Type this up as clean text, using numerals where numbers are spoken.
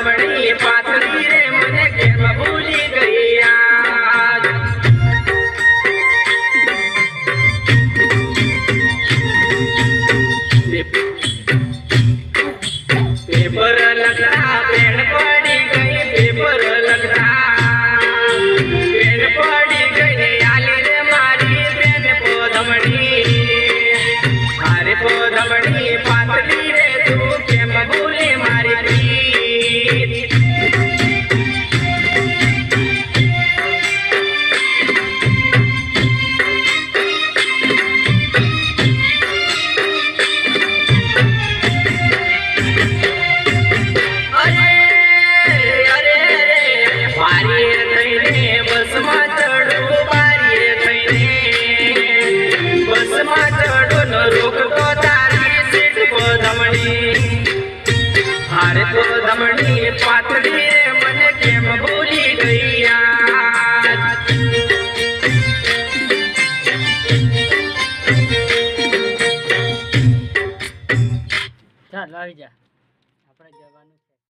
ધમણી પાથરી રે મને કેમ ભૂલી ગયા પેપર લખતા પેન પડી ગઈ પેપર લખતા પેન પડી ગઈ ને આલી રે મારી બેન પોધમણી મારે પોધમણી પાતળી રે તું કેમ ભૂલી મારી પ્રીત हारे तो धमनी पातड़ी रे मन केम भूली गईया चल आई जा।